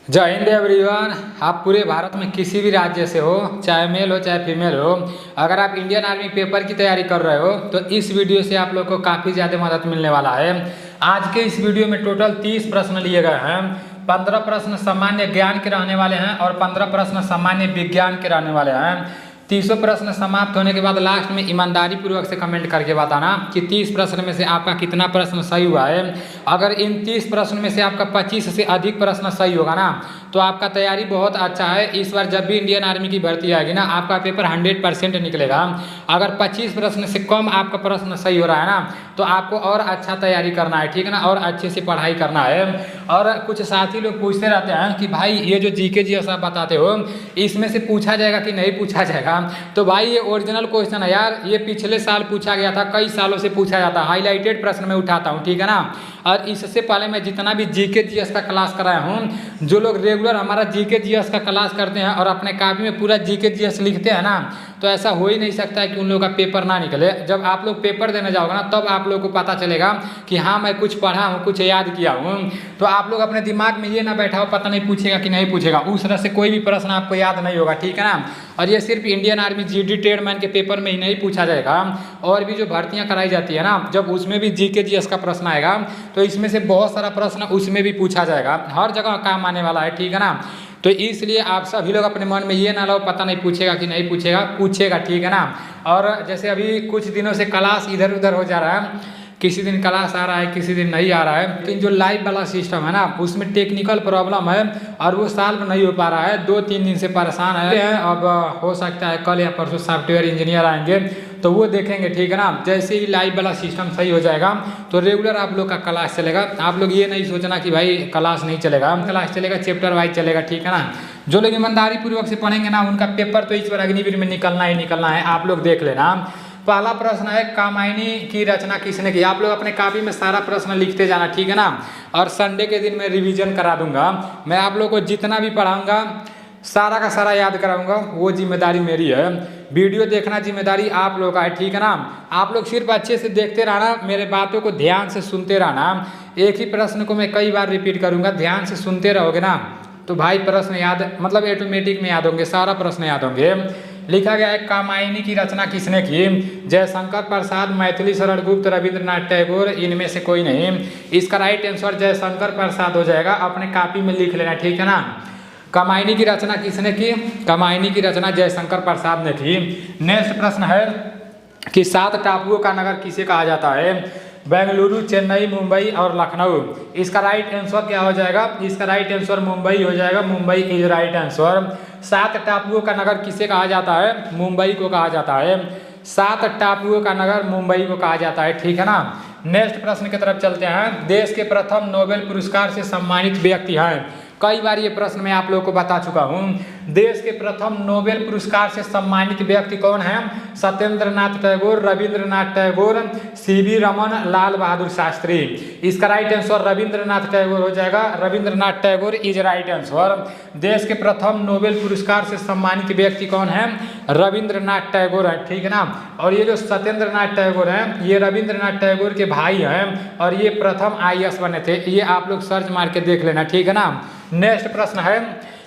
जय हिंद एवरीवन। आप पूरे भारत में किसी भी राज्य से हो, चाहे मेल हो चाहे फीमेल हो, अगर आप इंडियन आर्मी पेपर की तैयारी कर रहे हो तो इस वीडियो से आप लोग को काफ़ी ज़्यादा मदद मिलने वाला है। आज के इस वीडियो में टोटल 30 प्रश्न लिए गए हैं। 15 प्रश्न सामान्य ज्ञान के रहने वाले हैं और 15 प्रश्न सामान्य विज्ञान के रहने वाले हैं। 30 प्रश्न समाप्त होने के बाद लास्ट में ईमानदारी पूर्वक से कमेंट करके बताना कि 30 प्रश्न में से आपका कितना प्रश्न सही हुआ है। अगर इन 30 प्रश्न में से आपका 25 से अधिक प्रश्न सही होगा ना तो आपका तैयारी बहुत अच्छा है। इस बार जब भी इंडियन आर्मी की भर्ती आएगी ना, आपका पेपर 100% निकलेगा। अगर 25 प्रश्न से कम आपका प्रश्न सही हो रहा है ना तो आपको और अच्छा तैयारी करना है, ठीक है ना, और अच्छे से पढ़ाई करना है। और कुछ साथी लोग पूछते रहते हैं कि भाई ये जो जीके जी आप बताते हो इसमें से पूछा जाएगा कि नहीं पूछा जाएगा। तो भाई ये ओरिजिनल क्वेश्चन है यार, ये पिछले साल पूछा गया था, कई सालों से पूछा जाता है। हाईलाइटेड प्रश्न में उठाता हूँ, ठीक है ना। और इससे पहले मैं जितना भी जीके जीएस का क्लास कराया हूँ, जो लोग रेगुलर हमारा जीके जीएस का क्लास करते हैं और अपने कॉपी में पूरा जीके जीएस लिखते हैं ना, तो ऐसा हो ही नहीं सकता है कि उन लोगों का पेपर ना निकले। जब आप लोग पेपर देने जाओगे ना तब आप लोगों को पता चलेगा कि हाँ मैं कुछ पढ़ा हूँ, कुछ याद किया हूँ। तो आप लोग अपने दिमाग में ये ना बैठा हो पता नहीं पूछेगा कि नहीं पूछेगा, उस तरह से कोई भी प्रश्न आपको याद नहीं होगा, ठीक है ना। और ये सिर्फ इंडियन आर्मी जीडी ट्रेडमैन के पेपर में ही नहीं पूछा जाएगा, और भी जो भर्तियां कराई जाती है ना, जब उसमें भी जीके जीएस का प्रश्न आएगा तो इसमें से बहुत सारा प्रश्न उसमें भी पूछा जाएगा। हर जगह काम आने वाला है, ठीक है ना। तो इसलिए आप सभी लोग अपने मन में ये ना लो पता नहीं पूछेगा कि नहीं पूछेगा, पूछेगा, ठीक है ना। और जैसे अभी कुछ दिनों से क्लास इधर उधर हो जा रहा है, किसी दिन क्लास आ रहा है किसी दिन नहीं आ रहा है, लेकिन जो लाइव वाला सिस्टम है ना उसमें टेक्निकल प्रॉब्लम है और वो सॉल्व नहीं हो पा रहा है। 2-3 दिन से परेशान है। अब हो सकता है कल या परसों सॉफ्टवेयर इंजीनियर आएंगे तो वो देखेंगे, ठीक है ना। जैसे ही लाइव वाला सिस्टम सही हो जाएगा तो रेगुलर आप लोग का क्लास चलेगा। आप लोग ये नहीं सोचना कि भाई क्लास नहीं चलेगा, क्लास चलेगा, चैप्टर वाइज चलेगा, ठीक है ना। जो लोग ईमानदारी पूर्वक से पढ़ेंगे ना उनका पेपर तो इस बार अग्निवीर में निकलना ही निकलना है। आप लोग देख लेना। पहला प्रश्न है कामायनी की रचना किसने की। आप लोग अपने कॉपी में सारा प्रश्न लिखते जाना, ठीक है ना। और संडे के दिन मैं रिवीजन करा दूंगा। मैं आप लोग को जितना भी पढ़ाऊंगा सारा का सारा याद कराऊंगा, वो जिम्मेदारी मेरी है। वीडियो देखना जिम्मेदारी आप लोग का है, ठीक है ना। आप लोग सिर्फ अच्छे से देखते रहना, मेरे बातों को ध्यान से सुनते रहना। एक ही प्रश्न को मैं कई बार रिपीट करूंगा, ध्यान से सुनते रहोगे ना तो भाई प्रश्न याद मतलब ऑटोमेटिक में याद होंगे, सारा प्रश्न याद होंगे। लिखा गया है कामायनी की रचना किसने की। जयशंकर प्रसाद, मैथिली शरण गुप्त, रविंद्रनाथ टैगोर, इनमें से कोई नहीं। इसका राइट आंसर जयशंकर प्रसाद हो जाएगा। अपने कॉपी में लिख लेना, ठीक है ना। कामायनी की रचना किसने की। कामायनी की रचना जयशंकर प्रसाद ने की। नेक्स्ट प्रश्न है कि 7 टापुओं का नगर किसे कहा जाता है। बेंगलुरु, चेन्नई, मुंबई और लखनऊ। इसका राइट आंसर क्या हो जाएगा। इसका राइट आंसर मुंबई हो जाएगा। Mumbai is right answer. 7 टापुओं का नगर किसे कहा जाता है। मुंबई को कहा जाता है। 7 टापुओं का नगर मुंबई को कहा जाता है, ठीक है ना। नेक्स्ट प्रश्न की तरफ चलते हैं। देश के प्रथम नोबेल पुरस्कार से सम्मानित व्यक्ति हैं। कई बार ये प्रश्न मैं आप लोगों को बता चुका हूँ। देश के प्रथम नोबेल पुरस्कार से सम्मानित व्यक्ति कौन है। सत्येंद्र नाथ टैगोर, रविंद्रनाथ टैगोर, सीवी रमन, लाल बहादुर शास्त्री। इसका राइट आंसर रविंद्रनाथ टैगोर हो जाएगा। Rabindranath Tagore is right answer. देश के प्रथम नोबेल पुरस्कार से सम्मानित व्यक्ति कौन है। रविंद्रनाथ टैगोर है, ठीक है ना। और ये जो सत्येंद्र नाथ टैगोर हैं ये रविंद्रनाथ टैगोर के भाई हैं और ये प्रथम आईएएस बने थे। ये आप लोग सर्च मार के देख लेना, ठीक है ना। नेक्स्ट प्रश्न है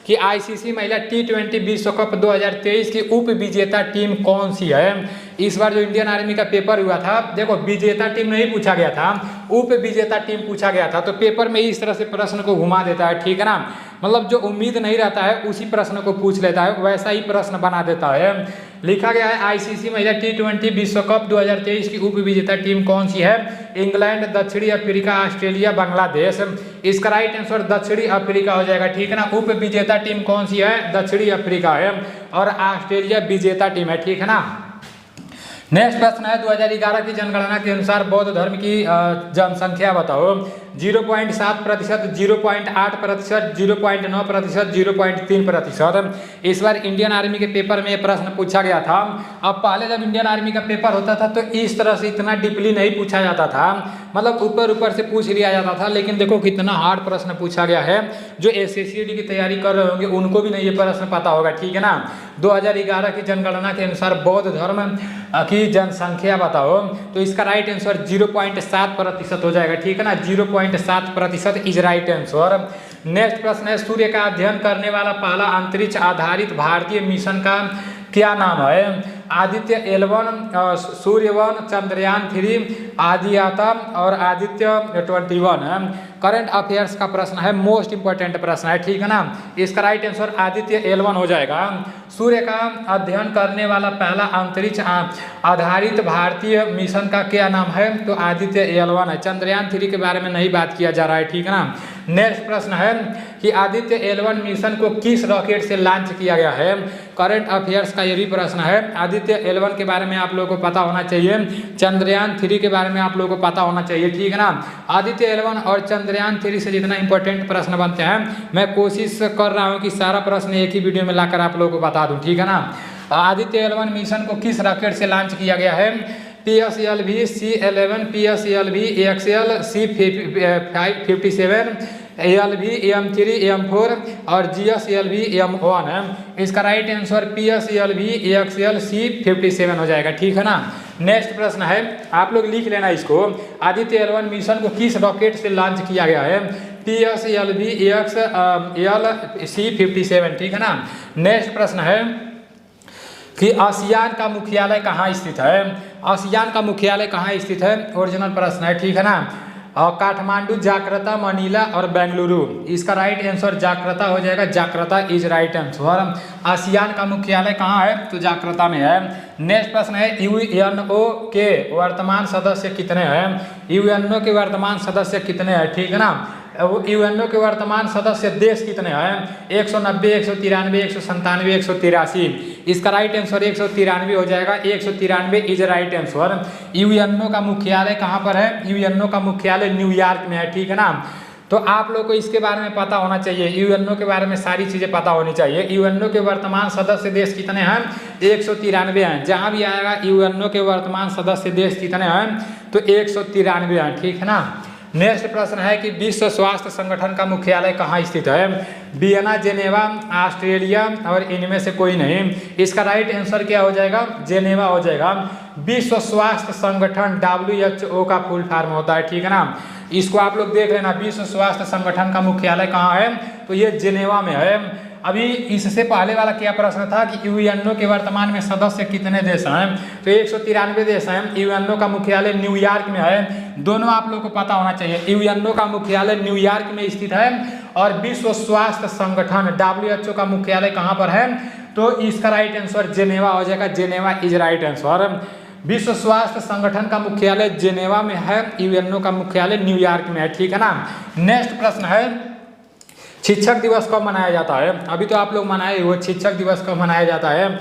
कि आईसीसी महिला T20 विश्व कप 2023 की उप विजेता टीम कौन सी है। इस बार जो इंडियन आर्मी का पेपर हुआ था, देखो विजेता टीम नहीं पूछा गया था, उप विजेता टीम पूछा गया था। तो पेपर में इस तरह से प्रश्न को घुमा देता है, ठीक है ना। मतलब जो उम्मीद नहीं रहता है उसी प्रश्न को पूछ लेता है, वैसा ही प्रश्न बना देता है। लिखा गया है आईसीसी महिला T20 विश्व कप 2023 की उप विजेता टीम कौन सी है। इंग्लैंड, दक्षिणी अफ्रीका, ऑस्ट्रेलिया, बांग्लादेश। इसका राइट आंसर दक्षिणी अफ्रीका हो जाएगा, ठीक है ना। उप विजेता टीम कौन सी है। दक्षिणी अफ्रीका है और ऑस्ट्रेलिया विजेता टीम है, ठीक है ना। नेक्स्ट प्रश्न है 2011 की जनगणना के अनुसार बौद्ध धर्म की जनसंख्या बताओ। 0.7%, 0.8%, 0.9%, 0.3%। इस बार इंडियन आर्मी के पेपर में प्रश्न पूछा गया था। अब पहले जब इंडियन आर्मी का पेपर होता था तो इस तरह से इतना डीपली नहीं पूछा जाता था, मतलब ऊपर ऊपर से पूछ लिया जाता था। लेकिन देखो कितना हार्ड प्रश्न पूछा गया है। जो SSCD की तैयारी कर रहे होंगे उनको भी नहीं ये प्रश्न पता होगा, ठीक है ना। 2011 की जनगणना के अनुसार बौद्ध धर्म की जनसंख्या बताओ। तो इसका राइट आंसर 0.7% हो जाएगा, ठीक है ना। 0.7 99.7% इज राइट आंसर। नेक्स्ट प्रश्न है, सूर्य का अध्ययन करने वाला पहला अंतरिक्ष आधारित भारतीय मिशन का क्या नाम है? आदित्य L1, सूर्य 1, चंद्रयान 3, आदियाता और आदित्य 21 है। करंट अफेयर्स का प्रश्न है, मोस्ट इंपॉर्टेंट प्रश्न है, ठीक है ना। इसका राइट आंसर आदित्य L1 हो जाएगा। सूर्य का अध्ययन करने वाला पहला अंतरिक्ष आधारित भारतीय मिशन का क्या नाम है? तो आदित्य L1 है। चंद्रयान 3 के बारे में नहीं बात किया जा रहा है, ठीक है ना। नेक्स्ट प्रश्न है कि आदित्य L1 मिशन को किस रॉकेट से लॉन्च किया गया है? करंट अफेयर्स का ये भी प्रश्न है। आदित्य L1 के बारे में आप लोगों को पता होना चाहिए, चंद्रयान 3 के बारे में आप लोगों को पता होना चाहिए, ठीक है ना। आदित्य L1 और चंद्रयान 3 से जितना इंपॉर्टेंट प्रश्न बनते हैं, मैं कोशिश कर रहा हूँ कि सारा प्रश्न एक ही वीडियो में लाकर आप लोगों को बता दूँ, ठीक है ना। आदित्य L1 मिशन को किस रॉकेट से लॉन्च किया गया है? PSLV C11, PSLV XL C57, LV M3 M4 और GSLV M1 है। इसका right answer PSLV XL C57 हो जाएगा, ठीक है ना। नेक्स्ट प्रश्न है, आप लोग लिख लेना इसको। आदित्य L1 मिशन को किस रॉकेट से लॉन्च किया गया है? PSLV XL C57, ठीक है ना। नेक्स्ट प्रश्न है कि आसियान का मुख्यालय कहाँ स्थित है? आसियान का मुख्यालय कहाँ स्थित है? ओरिजिनल प्रश्न है, ठीक है ना। काठमांडू, जाकर्ता, मनीला और बेंगलुरु। इसका राइट आंसर जाकर्ता हो जाएगा। Jakarta is right answer. ASEAN का मुख्यालय कहाँ है? तो जाकर्ता में है। नेक्स्ट प्रश्न है, यूएनओ के वर्तमान सदस्य कितने हैं? यूएनओ के वर्तमान सदस्य कितने हैं, ठीक है ना। यूएनओ के वर्तमान सदस्य देश कितने हैं? 190, 193, 197, 183। इसका राइट आंसर 193 हो जाएगा। 193 इज राइट आंसर। यूएनओ का मुख्यालय कहाँ पर है? यूएनओ का मुख्यालय न्यूयॉर्क में है, ठीक है ना। तो आप लोग को इसके बारे में पता होना चाहिए, यूएनओ के बारे में सारी चीज़ें पता होनी चाहिए। यूएनओ के वर्तमान सदस्य देश कितने हैं? 193 हैं। जहाँ भी आएगा यूएनओ के वर्तमान सदस्य देश कितने हैं? तो 193 हैं, ठीक है ना। नेक्स्ट प्रश्न है कि विश्व स्वास्थ्य संगठन का मुख्यालय कहाँ स्थित है? वियना, जेनेवा, ऑस्ट्रेलिया और इनमें से कोई नहीं। इसका राइट आंसर क्या हो जाएगा? जेनेवा हो जाएगा। विश्व स्वास्थ्य संगठन WHO का फुल फॉर्म होता है, ठीक है ना। इसको आप लोग देख लेना, विश्व स्वास्थ्य संगठन का मुख्यालय कहाँ है? तो ये जेनेवा में है। अभी इससे पहले वाला क्या प्रश्न था कि यूएनओ के वर्तमान में सदस्य कितने देश हैं? तो 193 देश हैं। यूएनओ का मुख्यालय न्यूयॉर्क में है। दोनों आप लोग को पता होना चाहिए। यूएनओ का मुख्यालय न्यूयॉर्क में स्थित है और विश्व स्वास्थ्य संगठन WHO का मुख्यालय कहाँ पर है? तो इसका राइट आंसर जेनेवा हो जाएगा। Geneva is right answer. विश्व स्वास्थ्य संगठन का मुख्यालय जेनेवा में है, यूएनओ का मुख्यालय न्यूयॉर्क में है, ठीक है ना। नेक्स्ट प्रश्न है, शिक्षक दिवस कब मनाया जाता है? अभी तो आप लोग मनाए हुए, शिक्षक दिवस कब मनाया जाता है?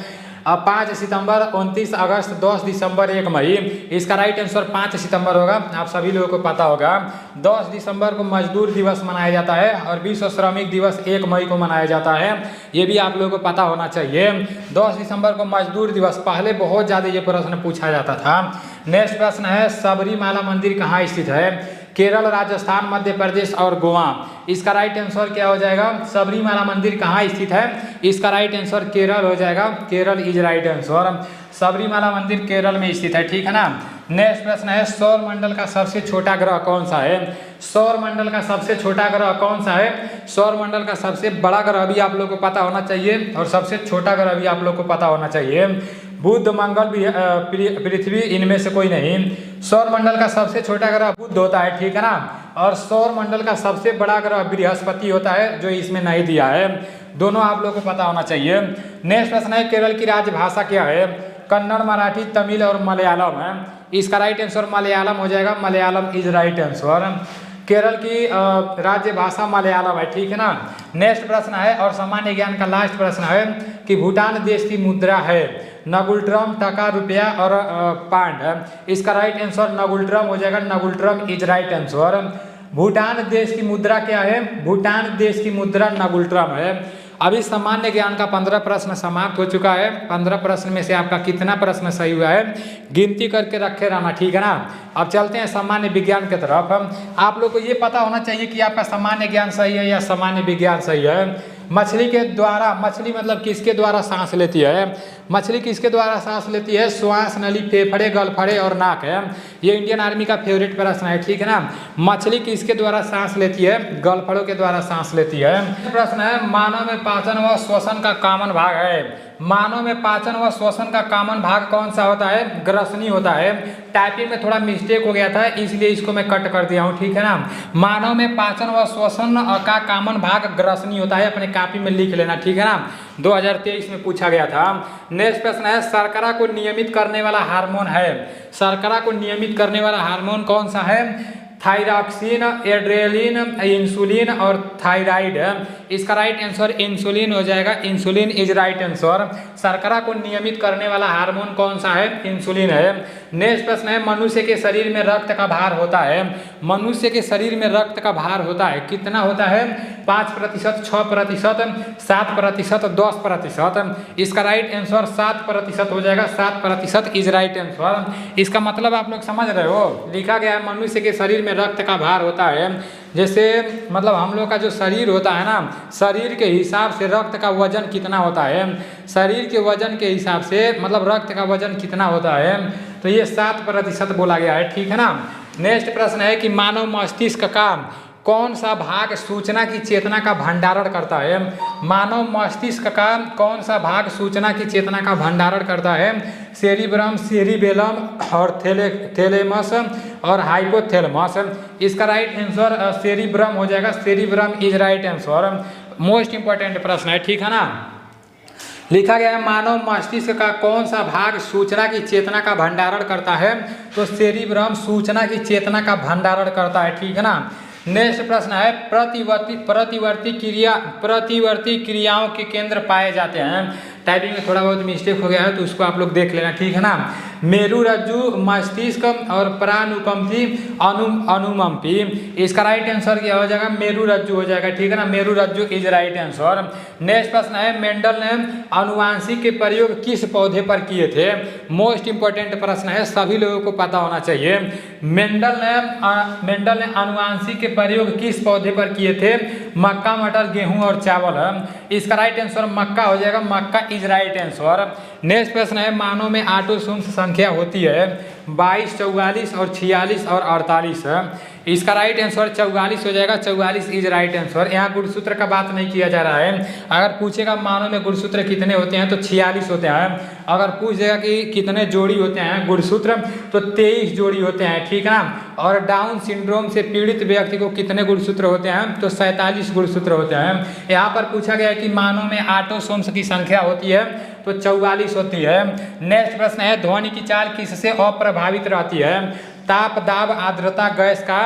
5 सितंबर, 29 अगस्त, 10 दिसंबर, 1 मई। इसका राइट आंसर 5 सितंबर होगा। आप सभी लोगों को पता होगा। 10 दिसंबर को मजदूर दिवस मनाया जाता है और विश्व श्रमिक दिवस 1 मई को मनाया जाता है। ये भी आप लोगों को पता होना चाहिए। 10 दिसंबर को मजदूर दिवस, पहले बहुत ज़्यादा ये प्रश्न पूछा जाता था। नेक्स्ट प्रश्न है, सबरीमाला मंदिर कहाँ स्थित है? केरल, राजस्थान, मध्य प्रदेश और गोवा। इसका राइट आंसर क्या हो जाएगा? सबरीमाला मंदिर कहाँ स्थित है? इसका राइट आंसर केरल हो जाएगा। Kerala is right answer. Sabarimala मंदिर केरल में स्थित है, ठीक है ना। नेक्स्ट प्रश्न है, सौर मंडल का सबसे छोटा ग्रह कौन सा है? सौर मंडल का सबसे छोटा ग्रह कौन सा है? सौर मंडल का सबसे बड़ा ग्रह भी आप लोग को पता होना चाहिए और सबसे छोटा ग्रह भी आप लोग को पता होना चाहिए। बुध, मंगल, पृथ्वी, इनमें से कोई नहीं। सौर मंडल का सबसे छोटा ग्रह बुध होता है, ठीक है ना। और सौर मंडल का सबसे बड़ा ग्रह बृहस्पति होता है, जो इसमें नहीं दिया है। दोनों आप लोगों को पता होना चाहिए। नेक्स्ट प्रश्न है, केरल की राजभाषा क्या है? कन्नड़, मराठी, तमिल और मलयालम है। इसका राइट आंसर मलयालम हो जाएगा। Malayalam is right answer. Kerala की राज्य भाषा मलयालम है, ठीक है ना। नेक्स्ट प्रश्न है और सामान्य ज्ञान का लास्ट प्रश्न है कि भूटान देश की मुद्रा है नगुल्ट्रम, टका, रुपया और पांड है। इसका राइट आंसर नगुल्ट्रम हो जाएगा। नगुल्ट्रम इज राइट आंसर। भूटान देश की मुद्रा क्या है? भूटान देश की मुद्रा नगुल्ट्रम है। अभी सामान्य ज्ञान का 15 प्रश्न समाप्त हो चुका है। 15 प्रश्न में से आपका कितना प्रश्न सही हुआ है गिनती करके रखे रहना, ठीक है ना। अब चलते हैं सामान्य विज्ञान की तरफ। आप लोग को ये पता होना चाहिए कि आपका सामान्य ज्ञान सही है या सामान्य विज्ञान सही है। मछली के द्वारा, मछली मतलब किसके द्वारा सांस लेती है? मछली किसके द्वारा सांस लेती है? श्वास नली, फेफड़े, गलफड़े और नाक है। ये इंडियन आर्मी का फेवरेट प्रश्न है, ठीक है ना। मछली किसके द्वारा सांस लेती है? गलफड़ों के द्वारा सांस लेती है। प्रश्न है, मानव में पाचन व श्वसन का कॉमन भाग है। मानव में पाचन व श्वसन का कॉमन भाग कौन सा होता है? ग्रसनी होता है। टाइपिंग में थोड़ा मिस्टेक हो गया था, इसलिए इसको मैं कट कर दिया हूँ, ठीक है ना। मानव में पाचन व श्वसन का कॉमन भाग ग्रसनी होता है, अपने कॉपी में लिख लेना, ठीक है ना। 2023 में पूछा गया था। नेक्स्ट प्रश्न है, शर्करा को नियमित करने वाला हार्मोन है। शर्करा को नियमित करने वाला हार्मोन कौन सा है? थायरॉक्सिन, एड्रेलिन, इंसुलिन और थायराइड है। इसका राइट आंसर इंसुलिन हो जाएगा। Insulin is right answer. शर्करा को नियमित करने वाला हार्मोन कौन सा है? इंसुलिन है। नेक्स्ट प्रश्न है, मनुष्य के शरीर में रक्त का भार होता है। मनुष्य के शरीर में रक्त का भार होता है, कितना होता है? 5%, 6%, 7%, 10%। इसका राइट आंसर 7% हो जाएगा। 7% इज राइट आंसर। इसका मतलब आप लोग समझ रहे हो, लिखा गया है मनुष्य के शरीर में रक्त का भार होता है। जैसे मतलब हम लोग का जो शरीर होता है ना, शरीर के हिसाब से रक्त का वजन कितना होता है? शरीर के वजन के हिसाब से मतलब रक्त का वजन कितना होता है? तो ये 7% बोला गया है, ठीक है ना। नेक्स्ट प्रश्न है कि मानव मस्तिष्क का कौन सा भाग सूचना की चेतना का भंडारण करता है? मानव मस्तिष्क का कौन सा भाग सूचना की चेतना का भंडारण करता है? सेरिब्रम, सेरिबेलम और थैलेमस और हाइपोथैलेमस। इसका राइट आंसर सेरिब्रम हो जाएगा। Cerebrum is right answer. Most important प्रश्न है, ठीक है ना। लिखा गया है मानव मस्तिष्क का कौन सा भाग सूचना की चेतना का भंडारण करता है? तो सेरिब्रम सूचना की चेतना का भंडारण करता है, ठीक है ना। नेक्स्ट प्रश्न है, प्रतिवर्ती क्रियाओं के केंद्र पाए जाते हैं। टाइपिंग में थोड़ा बहुत मिस्टेक हो गया है, तो उसको आप लोग देख लेना, ठीक है ना। मेरु रज्जु, मस्तिष्क और प्रानुकंपी, अनुमंपी। इसका राइट आंसर क्या हो जाएगा? मेरु रज्जु हो जाएगा, ठीक है ना। मेरु रज्जु इज राइट आंसर। नेक्स्ट प्रश्न है, मेंडल ने अनुवांशिक के प्रयोग किस पौधे पर किए थे? मोस्ट इंपॉर्टेंट प्रश्न है, सभी लोगों को पता होना चाहिए। मेंडल ने अनुवांशिक के प्रयोग किस पौधे पर किए थे? मक्का, मटर, गेहूं और चावल। इसका राइट आंसर मक्का हो जाएगा। मक्का इज राइट आंसर। नेक्स्ट प्रश्न है, मानव में ऑटोसोम्स संख्या होती है 22, 44 और 46 और 48 है। इसका राइट आंसर 44 हो जाएगा। 44 इज राइट आंसर। यहाँ गुणसूत्र का बात नहीं किया जा रहा है। अगर पूछेगा मानव में गुणसूत्र कितने होते हैं, तो 46 होते हैं। अगर पूछ देगा कि कितने जोड़ी होते हैं गुणसूत्र, तो 23 जोड़ी होते हैं, ठीक है ना। और डाउन सिंड्रोम से पीड़ित व्यक्ति को कितने गुणसूत्र होते हैं? तो 47 गुणसूत्र होते हैं। यहाँ पर पूछा गया है कि मानव में ऑटोसोम्स की संख्या होती है, तो 44 होती है। नेक्स्ट प्रश्न है, ध्वनि की चाल किससे अप्रभावित रहती है? ताप, दाब, आर्द्रता, गैस का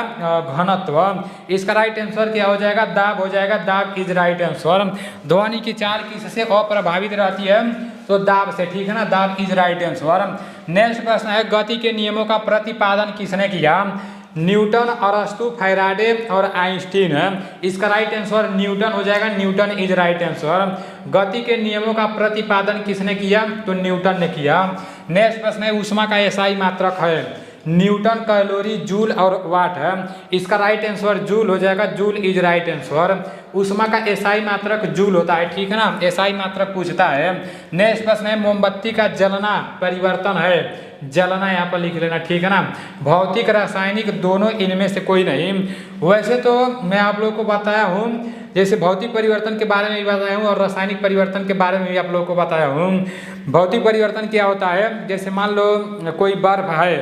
घनत्व। इसका राइट आंसर क्या हो जाएगा? दाब हो जाएगा। दाब इज राइट आंसर। ध्वनि की चाल किससे अप्रभावित रहती है? तो दाब से, ठीक है ना। दाब इज राइट आंसर। नेक्स्ट प्रश्न है, गति के नियमों का प्रतिपादन किसने किया? न्यूटन, अरस्तु, फैराडे और आइंस्टीन है। इसका राइट आंसर न्यूटन हो जाएगा। Newton is right answer. गति के नियमों का प्रतिपादन किसने किया? तो न्यूटन ने किया। नेक्स्ट प्रश्न है, ऊष्मा का एसआई मात्रक है न्यूटन, कैलोरी, जूल और वाट है। इसका राइट आंसर जूल हो जाएगा। Joule is right answer. ऊष्मा का एसआई मात्रक जूल होता है, ठीक है ना। एसआई मात्रक पूछता है। नेक्स्ट प्रश्न है, मोमबत्ती का जलना परिवर्तन है। जलना यहाँ पर लिख लेना, ठीक है ना। भौतिक, रासायनिक, दोनों इनमें से कोई नहीं। वैसे तो मैं आप लोगों को बताया हूँ, जैसे भौतिक परिवर्तन के बारे में भी बताया हूँ और रासायनिक परिवर्तन के बारे में भी आप लोगों को बताया हूँ। भौतिक परिवर्तन क्या होता है? जैसे मान लो कोई बर्फ है,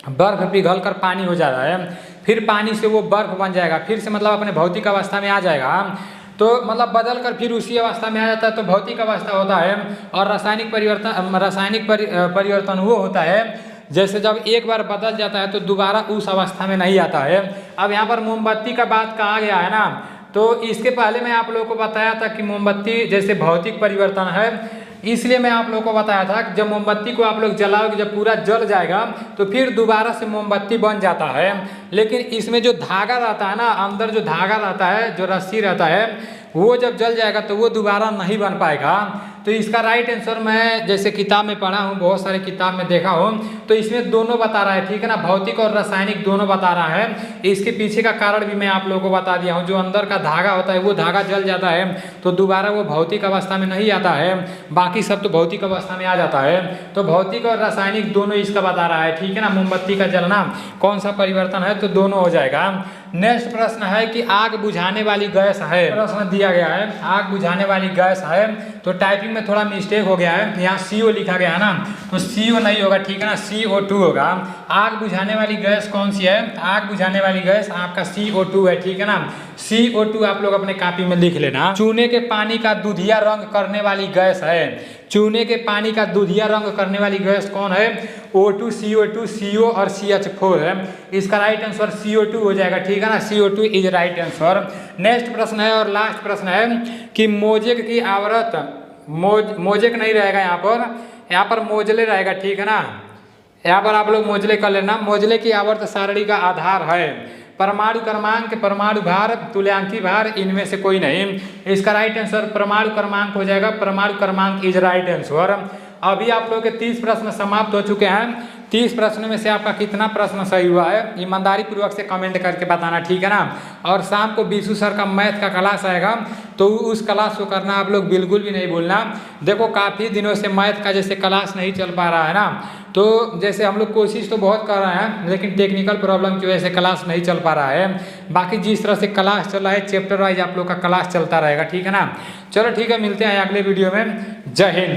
बर्फ पिघल कर पानी हो जा रहा है, फिर पानी से वो बर्फ बन जाएगा, फिर से मतलब अपने भौतिक अवस्था में आ जाएगा, तो मतलब बदल कर फिर उसी अवस्था में आ जाता है, तो भौतिक अवस्था होता है। और रासायनिक परिवर्तन वो होता है जैसे जब एक बार बदल जाता है तो दोबारा उस अवस्था में नहीं आता है। अब यहाँ पर मोमबत्ती का बात कहा गया है ना, तो इसके पहले मैं आप लोगों को बताया था कि मोमबत्ती जैसे भौतिक परिवर्तन है, इसलिए मैं आप लोगों को बताया था कि जब मोमबत्ती को आप लोग जलाओगे, जब पूरा जल जाएगा तो फिर दोबारा से मोमबत्ती बन जाता है। लेकिन इसमें जो धागा रहता है ना, अंदर जो धागा रहता है, जो रस्सी रहता है, वो जब जल जाएगा तो वो दोबारा नहीं बन पाएगा। तो इसका राइट आंसर मैं जैसे किताब में पढ़ा हूँ, बहुत सारे किताब में देखा हूँ, तो इसमें दोनों बता रहा है, ठीक है ना, भौतिक और रासायनिक दोनों बता रहा है। इसके पीछे का कारण भी मैं आप लोगों को बता दिया हूँ। जो अंदर का धागा होता है वो धागा जल जाता है तो दोबारा वो भौतिक अवस्था में नहीं आता है, बाकी सब तो भौतिक अवस्था में आ जाता है। तो भौतिक और रासायनिक दोनों इसका बता रहा है, ठीक है ना। मोमबत्ती का जलना कौन सा परिवर्तन है, तो दोनों हो जाएगा। नेक्स्ट प्रश्न है कि आग बुझाने वाली गैस है, प्रश्न दिया गया है आग बुझाने वाली गैस है, तो टाइपिंग में थोड़ा मिस्टेक हो गया है, यहाँ CO लिखा गया है ना, तो CO नहीं होगा, ठीक है ना, CO2 होगा। आग बुझाने वाली गैस कौन सी है, आग बुझाने वाली गैस आपका CO2 है, ठीक है ना। CO2 आप लोग अपने कॉपी में लिख लेना। चूने के पानी का दूधिया रंग करने वाली गैस है, चूने के पानी का दूधिया रंग करने वाली गैस कौन है, O2, CO2, CO और CH4 है। इसका राइट आंसर CO2 हो जाएगा, ठीक है ना, CO2 is right answer. Next प्रश्न है और लास्ट प्रश्न है कि मोजेक की आवृत्त, मोजेक नहीं रहेगा यहाँ पर मोजले रहेगा, ठीक है ना। यहाँ पर आप लोग मोजले कर लेना। मोजले की आवर्त सारणी का आधार है परमाणु क्रमांक, परमाणु भार, तुल्यांकी भार, इनमें से कोई नहीं। इसका राइट आंसर परमाणु क्रमांक हो जाएगा, परमाणु क्रमांक इज राइट आंसर। अभी आप लोगों के 30 प्रश्न समाप्त हो चुके हैं। 30 प्रश्न में से आपका कितना प्रश्न सही हुआ है ईमानदारी पूर्वक से कमेंट करके बताना, ठीक है ना। और शाम को बीसू सर का मैथ का क्लास आएगा तो उस क्लास को करना आप लोग बिल्कुल भी नहीं भूलना। देखो काफ़ी दिनों से मैथ का जैसे क्लास नहीं चल पा रहा है ना, तो जैसे हम लोग कोशिश तो बहुत कर रहे हैं लेकिन टेक्निकल प्रॉब्लम की वजह से क्लास नहीं चल पा रहा है। बाकी जिस तरह से क्लास चल रहा है चैप्टर वाइज आप लोग का क्लास चलता रहेगा, ठीक है ना। चलो ठीक है, मिलते हैं अगले वीडियो में। जय हिंद।